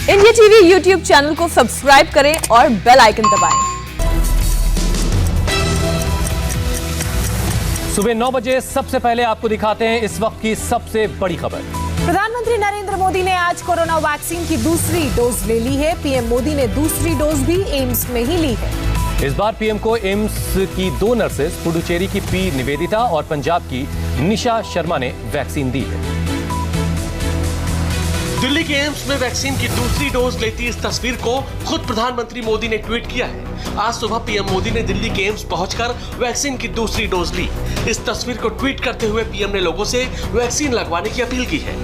India TV YouTube channel को subscribe करें और बेल आइकन दबाएं। सुबह 9 बजे सबसे पहले आपको दिखाते हैं इस वक्त की सबसे बड़ी खबर। प्रधानमंत्री नरेंद्र मोदी ने आज कोरोना वैक्सीन की दूसरी डोज ले ली है। पीएम मोदी ने दूसरी डोज भी एम्स में ही ली है। इस बार पीएम को एम्स की 2 नर्सेज, पुडुचेरी की पी निवेदिता और पंजाब की निशा शर्मा ने वैक्सीन दी है। दिल्ली के एम्स में वैक्सीन की दूसरी डोज लेती इस तस्वीर को खुद प्रधानमंत्री मोदी ने ट्वीट किया है। आज सुबह पीएम मोदी ने दिल्ली के एम्स पहुंचकर वैक्सीन की दूसरी डोज ली। इस तस्वीर को ट्वीट करते हुए पीएम ने लोगों से वैक्सीन लगवाने की अपील की है।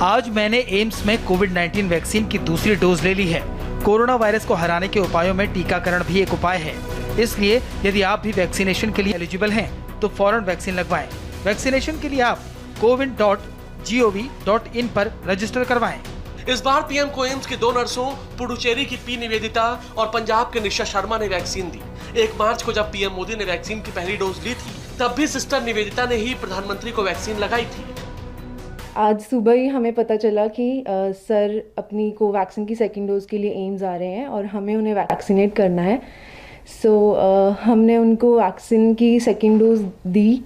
आज मैंने एम्स में कोविड-19 वैक्सीन की दूसरी डोज ले ली है। कोरोना वायरस को हराने के उपायों में टीकाकरण भी एक उपाय है, इसलिए यदि आप भी वैक्सीनेशन के लिए एलिजिबल हैं तो फौरन वैक्सीन लगवाएं। वैक्सीनेशन के लिए आप cowin.gov.in पर रजिस्टर करवाएं। इस बार पीएम को एम्स की 2 नर्सों, पुडुचेरी की पी निवेदिता और पंजाब के निशा शर्मा ने वैक्सीन दी। 1 मार्च को जब पीएम मोदी ने वैक्सीन की पहली डोज ली थी, तब भी सिस्टर निवेदिता ने ही प्रधानमंत्री को वैक्सीन लगाई थी। आज सुबह ही हमें पता चला कि सर अपनी कोवैक्सीन की सेकेंड डोज के लिए एम्स आ रहे हैं और हमें उन्हें वैक्सीनेट करना है। हमने उनको वैक्सीन की सेकेंड डोज दी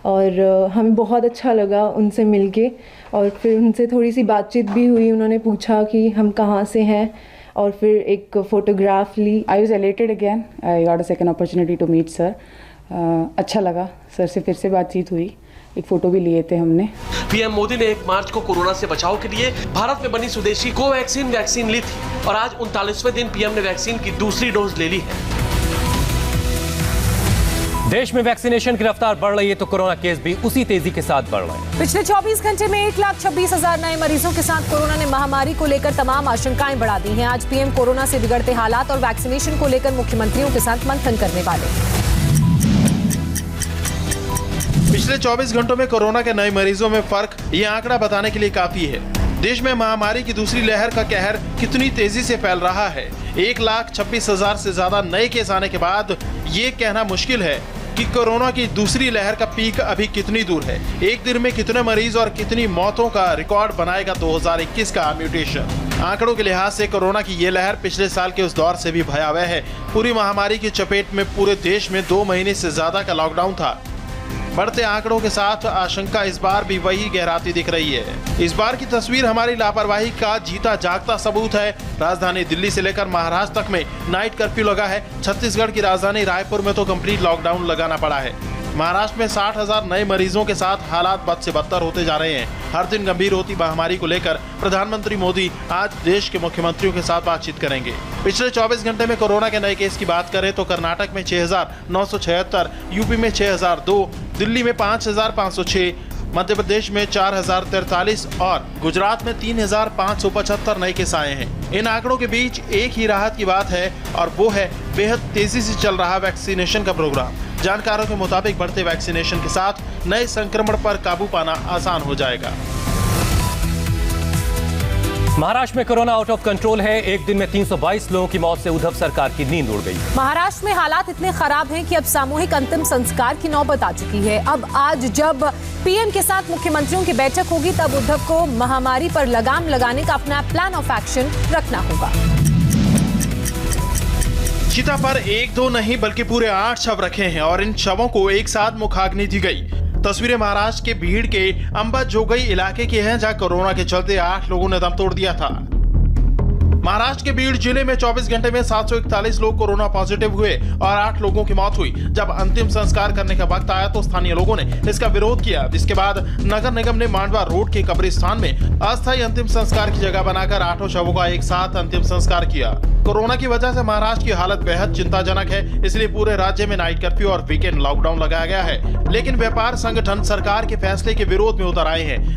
और हमें बहुत अच्छा लगा उनसे मिलके, और फिर उनसे थोड़ी सी बातचीत भी हुई। उन्होंने पूछा कि हम कहाँ से हैं और फिर एक फ़ोटोग्राफ ली। I was elated again. I got a second opportunity to meet sir. अच्छा लगा, सर से फिर से बातचीत हुई, एक फ़ोटो भी लिए थे हमने। पीएम मोदी ने 1 मार्च को कोरोना से बचाव के लिए भारत में बनी स्वदेशी कोवैक्सीन वैक्सीन ली थी और आज 39वें दिन पीएम ने वैक्सीन की दूसरी डोज ले ली है। देश में वैक्सीनेशन की रफ्तार बढ़ रही है तो कोरोना केस भी उसी तेजी के साथ बढ़ रहे हैं। पिछले 24 घंटे में 1,26,000 नए मरीजों के साथ कोरोना ने महामारी को लेकर तमाम आशंकाएं बढ़ा दी हैं। आज पीएम कोरोना से बिगड़ते हालात और वैक्सीनेशन को लेकर मुख्यमंत्रियों के साथ मंथन करने वाले। पिछले 24 घंटों में कोरोना के नए मरीजों में फर्क, ये आंकड़ा बताने के लिए काफी है। देश में महामारी की दूसरी लहर का कहर कितनी तेजी से फैल रहा है। 1,26,000 से ज्यादा नए केस आने के बाद ये कहना मुश्किल है कि कोरोना की दूसरी लहर का पीक अभी कितनी दूर है। एक दिन में कितने मरीज और कितनी मौतों का रिकॉर्ड बनाएगा 2021 का म्यूटेशन। आंकड़ों के लिहाज से कोरोना की ये लहर पिछले साल के उस दौर से भी भयावह है। पूरी महामारी की चपेट में पूरे देश में 2 महीने से ज्यादा का लॉकडाउन था। बढ़ते आंकड़ों के साथ आशंका इस बार भी वही गहराती दिख रही है। इस बार की तस्वीर हमारी लापरवाही का जीता जागता सबूत है। राजधानी दिल्ली से लेकर महाराष्ट्र तक में नाइट कर्फ्यू लगा है। छत्तीसगढ़ की राजधानी रायपुर में तो कंप्लीट लॉकडाउन लगाना पड़ा है। महाराष्ट्र में 60,000 नए मरीजों के साथ हालात बद से बदतर होते जा रहे हैं। हर दिन गंभीर होती महामारी को लेकर प्रधानमंत्री मोदी आज देश के मुख्यमंत्रियों के साथ बातचीत करेंगे। पिछले 24 घंटे में कोरोना के नए केस की बात करें तो कर्नाटक में 6,976, यूपी में 6,002, दिल्ली में 5,506, मध्य प्रदेश में 4,043 और गुजरात में 3,575 नए केस आए हैं। इन आंकड़ों के बीच एक ही राहत की बात है और वो है बेहद तेजी से चल रहा वैक्सीनेशन का प्रोग्राम। जानकारों के मुताबिक बढ़ते वैक्सीनेशन के साथ नए संक्रमण पर काबू पाना आसान हो जाएगा। महाराष्ट्र में कोरोना आउट ऑफ कंट्रोल है। एक दिन में 322 लोगों की मौत से उद्धव सरकार की नींद उड़ गई। महाराष्ट्र में हालात इतने खराब हैं कि अब सामूहिक अंतिम संस्कार की नौबत आ चुकी है। अब आज जब पीएम के साथ मुख्यमंत्रियों की बैठक होगी तब उद्धव को महामारी पर लगाम लगाने का अपना प्लान ऑफ एक्शन रखना होगा। चिता पर 1-2 नहीं बल्कि पूरे 8 शव रखे हैं और इन शवों को एक साथ मुखाग्नि दी गई। तस्वीरें महाराष्ट्र के भीड़ के अंबाजोगाई इलाके की हैं, जहां कोरोना के चलते 8 लोगों ने दम तोड़ दिया था। महाराष्ट्र के बीड़ जिले में 24 घंटे में 741 लोग कोरोना पॉजिटिव हुए और 8 लोगों की मौत हुई। जब अंतिम संस्कार करने का वक्त आया तो स्थानीय लोगों ने इसका विरोध किया, जिसके बाद नगर निगम ने मांडवा रोड के कब्रिस्तान में अस्थायी अंतिम संस्कार की जगह बनाकर 8 शवों का एक साथ अंतिम संस्कार किया। कोरोना की वजह से महाराष्ट्र की हालत बेहद चिंताजनक है, इसलिए पूरे राज्य में नाइट कर्फ्यू और वीकेंड लॉकडाउन लगाया गया है। लेकिन व्यापार संगठन सरकार के फैसले के विरोध में उतर आए हैं।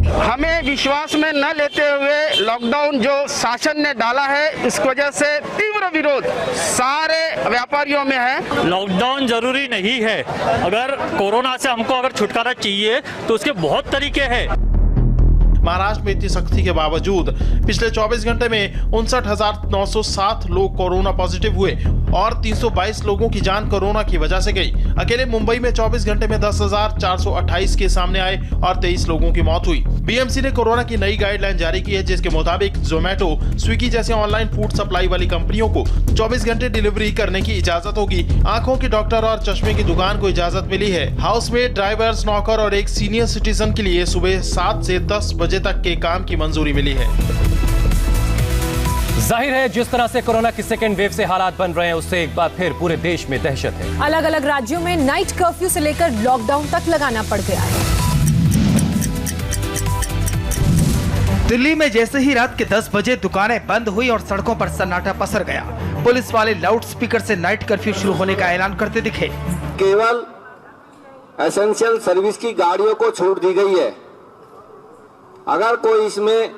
हमें विश्वास में न लेते हुए लॉकडाउन जो शासन ने डाला है, इस वजह से तीव्र विरोध सारे व्यापारियों में है। लॉकडाउन जरूरी नहीं है। अगर कोरोना से हमको अगर छुटकारा चाहिए तो उसके बहुत तरीके हैं। महाराष्ट्र में इतनी सख्ती के बावजूद पिछले 24 घंटे में 59,907 लोग कोरोना पॉजिटिव हुए और 322 लोगों की जान कोरोना की वजह से गई। अकेले मुंबई में 24 घंटे में 10,428 केस सामने आए और 23 लोगों की मौत हुई। बीएमसी ने कोरोना की नई गाइडलाइन जारी की है, जिसके मुताबिक जोमेटो, स्विगी जैसे ऑनलाइन फूड सप्लाई वाली कंपनियों को 24 घंटे डिलीवरी करने की इजाजत होगी। आंखों के डॉक्टर और चश्मे की दुकान को इजाजत मिली है। हाउसमेड, ड्राइवर्स, नौकर और एक सीनियर सिटीजन के लिए सुबह 7 से 10 बजे तक के काम की मंजूरी मिली है। जाहिर है जिस तरह से कोरोना की सेकेंड वेव से हालात बन रहे हैं, उससे एक बार फिर पूरे देश में दहशत है। अलग अलग राज्यों में नाइट कर्फ्यू से लेकर लॉकडाउन तक लगाना पड़ गया है। दिल्ली में जैसे ही रात के 10 बजे दुकानें बंद हुई और सड़कों पर सन्नाटा पसर गया, पुलिस वाले लाउड स्पीकर से नाइट कर्फ्यू शुरू होने का ऐलान करते दिखे। केवल एसेंशियल सर्विस की गाड़ियों को छूट दी गई है। अगर कोई इसमें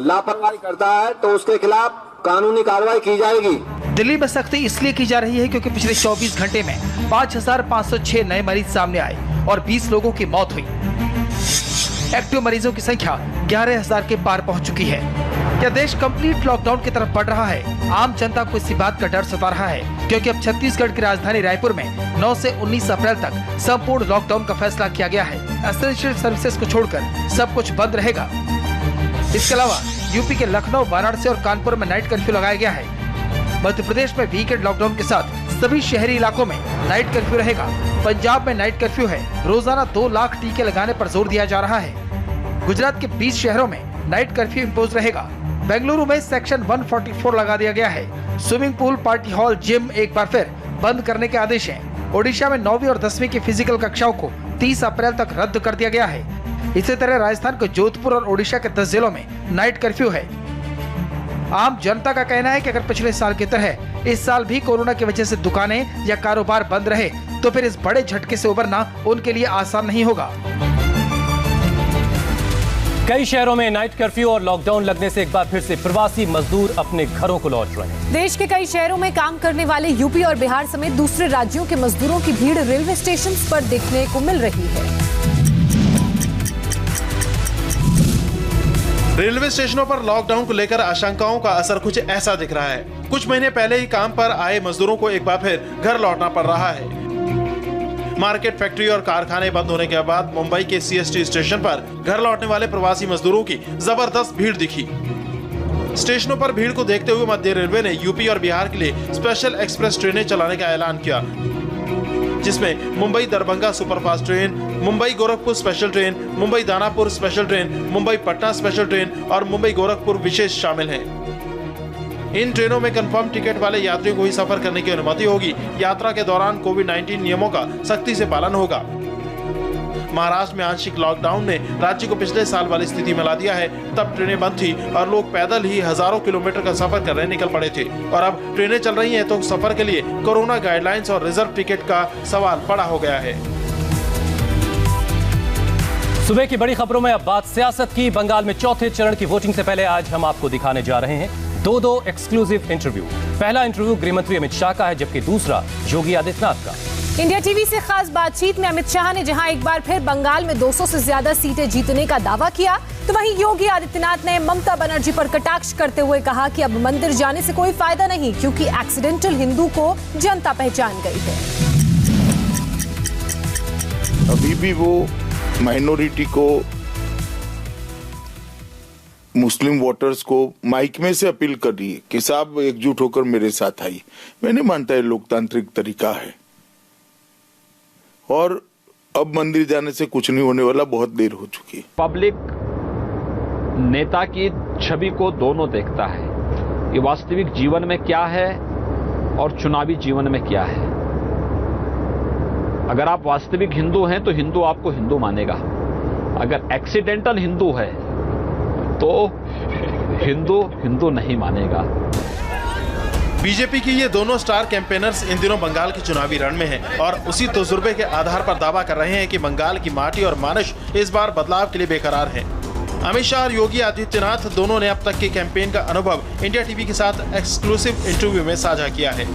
लापरवाही करता है तो उसके खिलाफ कानूनी कार्रवाई की जाएगी। दिल्ली में सख्ती इसलिए की जा रही है क्योंकि पिछले 24 घंटे में 5,506 नए मरीज सामने आए और 20 लोगों की मौत हुई। एक्टिव मरीजों की संख्या 11,000 के पार पहुंच चुकी है। क्या देश कंप्लीट लॉकडाउन की तरफ बढ़ रहा है? आम जनता को इसी बात का डर सता रहा है क्योंकि अब छत्तीसगढ़ की राजधानी रायपुर में 9 से 19 अप्रैल तक संपूर्ण लॉकडाउन का फैसला किया गया है। एसेंशियल सर्विसेज को छोड़कर सब कुछ बंद रहेगा। इसके अलावा यूपी के लखनऊ, वाराणसी और कानपुर में नाइट कर्फ्यू लगाया गया है। मध्य प्रदेश में वीकेंड लॉकडाउन के साथ सभी शहरी इलाकों में नाइट कर्फ्यू रहेगा। पंजाब में नाइट कर्फ्यू है। रोजाना 2 लाख टीके लगाने पर जोर दिया जा रहा है। गुजरात के 20 शहरों में नाइट कर्फ्यू इम्पोज रहेगा। बेंगलुरु में सेक्शन 144 लगा दिया गया है। Swimming pool, party hall, gym एक बार फिर बंद करने के आदेश हैं। ओडिशा में 9वीं और 10वीं की फिजिकल कक्षाओं को 30 अप्रैल तक रद्द कर दिया गया है। इसी तरह राजस्थान के जोधपुर और ओडिशा के 10 जिलों में नाइट कर्फ्यू है। आम जनता का कहना है कि अगर पिछले साल की तरह इस साल भी कोरोना की वजह से दुकानें या कारोबार बंद रहे तो फिर इस बड़े झटके से उबरना उनके लिए आसान नहीं होगा। कई शहरों में नाइट कर्फ्यू और लॉकडाउन लगने से एक बार फिर से प्रवासी मजदूर अपने घरों को लौट रहे हैं। देश के कई शहरों में काम करने वाले यूपी और बिहार समेत दूसरे राज्यों के मजदूरों की भीड़ रेलवे स्टेशन पर देखने को मिल रही है। रेलवे स्टेशनों पर लॉकडाउन को लेकर आशंकाओं का असर कुछ ऐसा दिख रहा है। कुछ महीने पहले ही काम पर आए मजदूरों को एक बार फिर घर लौटना पड़ रहा है। मार्केट, फैक्ट्री और कारखाने बंद होने के बाद मुंबई के सीएसटी स्टेशन पर घर लौटने वाले प्रवासी मजदूरों की जबरदस्त भीड़ दिखी। स्टेशनों पर भीड़ को देखते हुए मध्य रेलवे ने यूपी और बिहार के लिए स्पेशल एक्सप्रेस ट्रेनें चलाने का ऐलान किया, जिसमें Mumbai Darbhanga superfast train, Mumbai Gorakhpur special train, Mumbai Danapur special train, Mumbai Patna special train और मुंबई गोरखपुर विशेष शामिल हैं। इन ट्रेनों में कंफर्म टिकट वाले यात्रियों को ही सफर करने की अनुमति होगी। यात्रा के दौरान कोविड-19 नियमों का सख्ती से पालन होगा। महाराष्ट्र में आंशिक लॉकडाउन ने राज्य को पिछले साल वाली स्थिति में ला दिया है। तब ट्रेनें बंद थी और लोग पैदल ही हजारों किलोमीटर का सफर करने निकल पड़े थे, और अब ट्रेनें चल रही हैं तो सफर के लिए कोरोना गाइडलाइंस और रिजर्व टिकट का सवाल बड़ा हो गया है। सुबह की बड़ी खबरों में अब बात सियासत की। बंगाल में चौथे चरण की वोटिंग से पहले आज हम आपको दिखाने जा रहे हैं दो एक्सक्लूसिव इंटरव्यू। पहला इंटरव्यू गृह मंत्री अमित शाह का है, जबकि दूसरा योगी आदित्यनाथ का। इंडिया टीवी से खास बातचीत में अमित शाह ने जहां एक बार फिर बंगाल में 200 से ज्यादा सीटें जीतने का दावा किया, तो वहीं योगी आदित्यनाथ ने ममता बनर्जी पर कटाक्ष करते हुए कहा कि अब मंदिर जाने से कोई फायदा नहीं, क्योंकि एक्सीडेंटल हिंदू को जनता पहचान गई है। अभी भी वो माइनॉरिटी को, मुस्लिम वोटर्स को माइक में से अपील कर रही है कि साहब एकजुट होकर मेरे साथ आइए। मैं नहीं मानता है लोकतांत्रिक तरीका है, और अब मंदिर जाने से कुछ नहीं होने वाला, बहुत देर हो चुकी है। पब्लिक नेता की छवि को दोनों देखता है, ये वास्तविक जीवन में क्या है और चुनावी जीवन में क्या है। अगर आप वास्तविक हिंदू हैं तो हिंदू आपको हिंदू मानेगा, अगर एक्सीडेंटल हिंदू है तो हिंदू हिंदू नहीं मानेगा। बीजेपी की ये दोनों स्टार कैंपेनर्स इन दिनों बंगाल के चुनावी रण में हैं और उसी तजुर्बे के आधार पर दावा कर रहे हैं कि बंगाल की माटी और मानस इस बार बदलाव के लिए बेकरार है। अमित शाह और योगी आदित्यनाथ दोनों ने अब तक के कैंपेन का अनुभव इंडिया टीवी के साथ एक्सक्लूसिव इंटरव्यू में साझा किया है।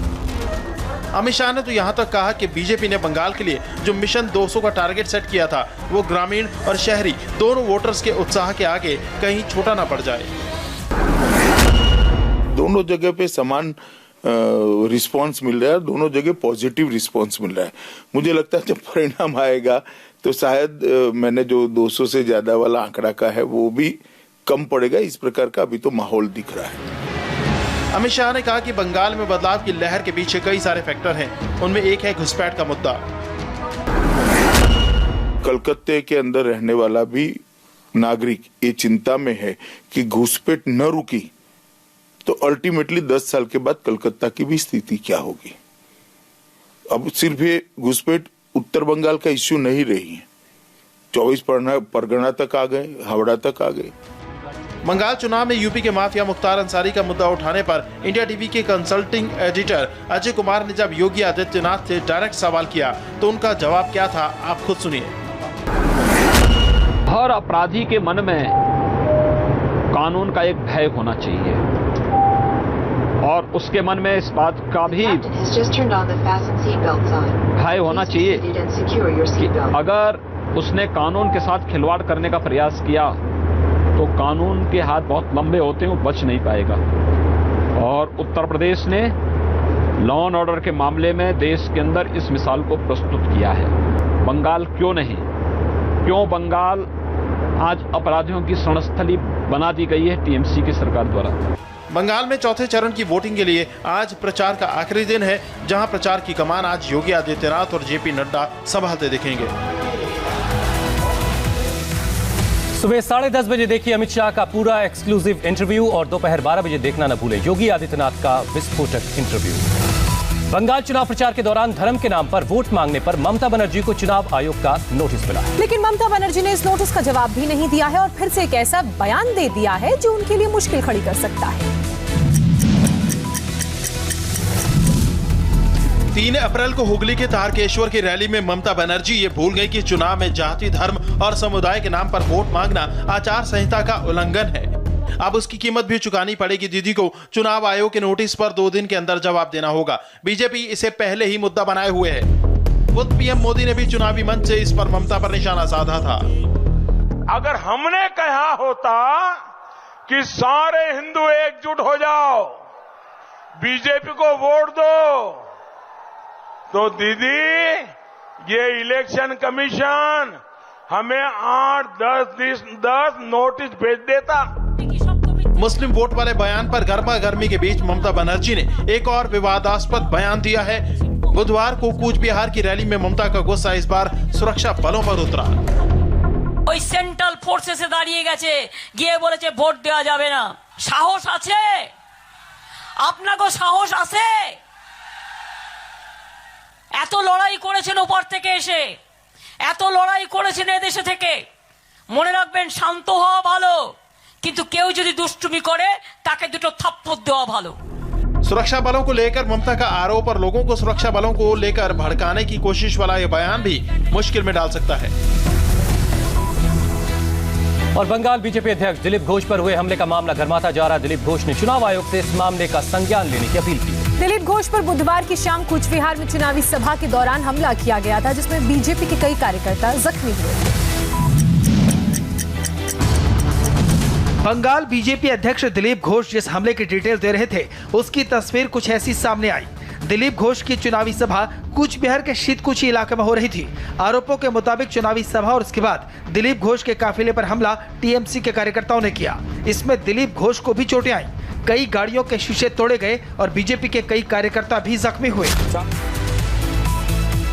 अमित शाह ने तो यहाँ तक कहा कि बीजेपी ने बंगाल के लिए जो मिशन 200 का टारगेट सेट किया था, वो ग्रामीण और शहरी दोनों वोटर्स के उत्साह के आगे कहीं छोटा ना पड़ जाए। दोनों जगह पे समान रिस्पांस मिल रहा है, दोनों जगह पॉजिटिव रिस्पांस मिल रहा है। मुझे लगता है जब परिणाम आएगा तो शायद मैंने जो 200 से ज्यादा वाला आंकड़ा का है वो भी कम पड़ेगा। इस प्रकार का अभी तो माहौल दिख रहा है। अमित शाह ने कहा कि बंगाल में बदलाव की लहर के पीछे कई सारे फैक्टर हैं, उनमें एक है घुसपैठ का मुद्दा। कलकत्ते के अंदर रहने वाला भी नागरिक ये चिंता में है कि घुसपैठ न रुकी तो अल्टीमेटली 10 साल के बाद कलकत्ता की भी स्थिति क्या होगी। अब सिर्फ ये घुसपैठ उत्तर बंगाल का इश्यू नहीं रही है, 24 परगना तक आ गए, हावड़ा तक आ गए। बंगाल चुनाव में यूपी के माफिया मुख्तार अंसारी का मुद्दा उठाने पर इंडिया टीवी के कंसल्टिंग एडिटर अजय कुमार ने जब योगी आदित्यनाथ से डायरेक्ट सवाल किया तो उनका जवाब क्या था, आप खुद सुनिए। हर अपराधी के मन में कानून का एक भय होना चाहिए और उसके मन में इस बात का भी भय होना चाहिए कि अगर उसने कानून के साथ खिलवाड़ करने का प्रयास किया तो कानून के हाथ बहुत लंबे होते हैं, वो बच नहीं पाएगा। और उत्तर प्रदेश ने लॉ एंड ऑर्डर के मामले में देश के अंदर इस मिसाल को प्रस्तुत किया है। बंगाल क्यों नहीं, क्यों बंगाल आज अपराधियों की रणस्थली बना दी गई है टीएमसी की सरकार द्वारा। बंगाल में चौथे चरण की वोटिंग के लिए आज प्रचार का आखिरी दिन है, जहां प्रचार की कमान आज योगी आदित्यनाथ और जेपी नड्डा संभालते दिखेंगे। सुबह 10:30 बजे देखिए अमित शाह का पूरा एक्सक्लूसिव इंटरव्यू और दोपहर 12 बजे देखना न भूलें योगी आदित्यनाथ का विस्फोटक इंटरव्यू। बंगाल चुनाव प्रचार के दौरान धर्म के नाम पर वोट मांगने पर ममता बनर्जी को चुनाव आयोग का नोटिस मिला है। लेकिन ममता बनर्जी ने इस नोटिस का जवाब भी नहीं दिया है और फिर से एक ऐसा बयान दे दिया है जो उनके लिए मुश्किल खड़ी कर सकता है। 3 अप्रैल को हुगली के तारकेश्वर की रैली में ममता बनर्जी ये भूल गई कि चुनाव में जाति, धर्म और समुदाय के नाम पर वोट मांगना आचार संहिता का उल्लंघन है। अब उसकी कीमत भी चुकानी पड़ेगी। दीदी को चुनाव आयोग के नोटिस पर 2 दिन के अंदर जवाब देना होगा। बीजेपी इसे पहले ही मुद्दा बनाए हुए है। खुद पीएम मोदी ने भी चुनावी मंच से इस पर ममता पर निशाना साधा था। अगर हमने कहा होता कि सारे हिंदू एकजुट हो जाओ, बीजेपी को वोट दो, तो दीदी ये इलेक्शन कमीशन हमें 8-10 नोटिस भेज देता। मुस्लिम वोट वाले बयान पर गर्मा गर्मी के बीच ममता बनर्जी ने एक और विवादास्पद बयान दिया है। बुधवार को कूच बिहार की रैली में ममता का गुस्सा इस बार सुरक्षा बलों पर उतरा। ওই সেন্ট্রাল ফোর্সেসে দাঁড়িয়ে গেছে, গিয়ে বলেছে ভোট দেওয়া যাবে না। সাহস আছে? আপনাকে সাহস আছে? এত লড়াই করেছেন উপর থেকে এসে, এত লড়াই করেছেন এদেশে থেকে। মনে রাখবেন শান্ত হওয়া ভালো, কিন্তু কেউ যদি দুষ্টুমি করে তাকে দুটো থাপ্পড় দেওয়া ভালো। सुरक्षा बलों को लेकर ममता का आरोप और लोगों को सुरक्षा बलों को लेकर भड़काने की कोशिश वाला यह बयान भी मुश्किल में डाल सकता है। और बंगाल बीजेपी अध्यक्ष दिलीप घोष पर हुए हमले का मामला गर्माता जा रहा। दिलीप घोष ने चुनाव आयोग से इस मामले का संज्ञान लेने की अपील की। दिलीप घोष पर बुधवार की शाम कूच बिहार में चुनावी सभा के दौरान हमला किया गया था, जिसमें बीजेपी के कई कार्यकर्ता जख्मी हुए। बंगाल बीजेपी अध्यक्ष दिलीप घोष जिस हमले की डिटेल दे रहे थे उसकी तस्वीर कुछ ऐसी सामने आई। दिलीप घोष की चुनावी सभा कूच बिहार के शीतकुची इलाके में हो रही थी। आरोपों के मुताबिक चुनावी सभा और उसके बाद दिलीप घोष के काफिले पर हमला टीएमसी के कार्यकर्ताओं ने किया। इसमें दिलीप घोष को भी चोटें आई, कई गाड़ियों के शीशे तोड़े गए और बीजेपी के कई कार्यकर्ता भी जख्मी हुए।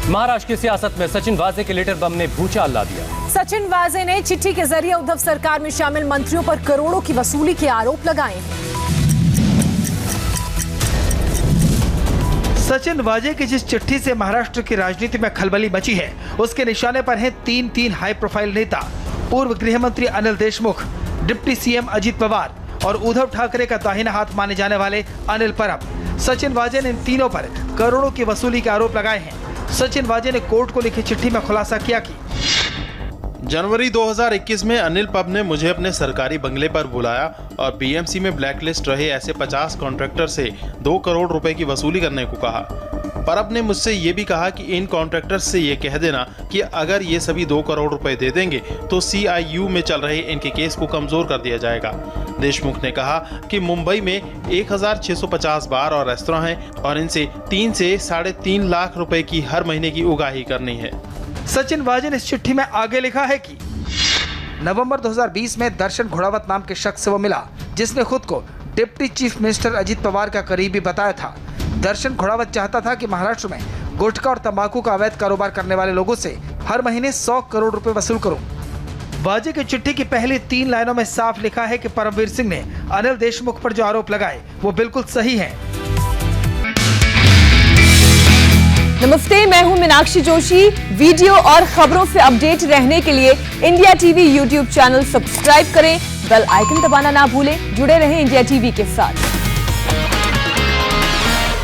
महाराष्ट्र की सियासत में सचिन वाजे के लेटर बम ने भूचाल ला दिया। सचिन वाजे ने चिट्ठी के जरिए उद्धव सरकार में शामिल मंत्रियों पर करोड़ों की वसूली के आरोप लगाए हैं। सचिन वाजे की जिस चिट्ठी से महाराष्ट्र की राजनीति में खलबली मची है, उसके निशाने पर हैं तीन हाई प्रोफाइल नेता, पूर्व गृह मंत्री अनिल देशमुख, डिप्टी सीएम अजित पवार और उद्धव ठाकरे का दाहिना हाथ माने जाने वाले अनिल परब। सचिन वाजे ने इन तीनों पर करोड़ों की वसूली के आरोप लगाए हैं। सचिन वाजे ने कोर्ट को लिखी चिट्ठी में खुलासा किया कि जनवरी 2021 में अनिल पब ने मुझे अपने सरकारी बंगले पर बुलाया और पीएमसी में ब्लैकलिस्ट रहे ऐसे 50 कॉन्ट्रैक्टर से 2 करोड़ रुपए की वसूली करने को कहा। परब ने मुझसे ये भी कहा कि इन कॉन्ट्रैक्टर्स से ये कह देना कि अगर ये सभी 2 करोड़ रुपए दे देंगे तो CIU में चल रहे इनके केस को कमजोर कर दिया जाएगा। देशमुख ने कहा कि मुंबई में 1650 बार और रेस्तरां हैं और इनसे 3 से 3.5 लाख रुपए की हर महीने की उगाही करनी है। सचिन वाजे ने इस चिट्ठी में आगे लिखा है कि नवंबर 2020 में दर्शन घोड़ावत नाम के शख्स से वो मिला, जिसने खुद को deputy chief minister Ajit Pawar का करीबी बताया था। दर्शन घोड़ावत चाहता था कि महाराष्ट्र में गुटखा और तंबाकू का अवैध कारोबार करने वाले लोगों से हर महीने 100 करोड़ रुपए वसूल करूं। वाजे की चिट्ठी की पहली 3 लाइनों में साफ लिखा है कि परमवीर सिंह ने अनिल देशमुख पर जो आरोप लगाए वो बिल्कुल सही है। नमस्ते, मैं हूं मीनाक्षी जोशी। वीडियो और खबरों से अपडेट रहने के लिए India TV YouTube channel subscribe करें, बेल आइकन दबाना ना भूलें। जुड़े रहें इंडिया टीवी के साथ।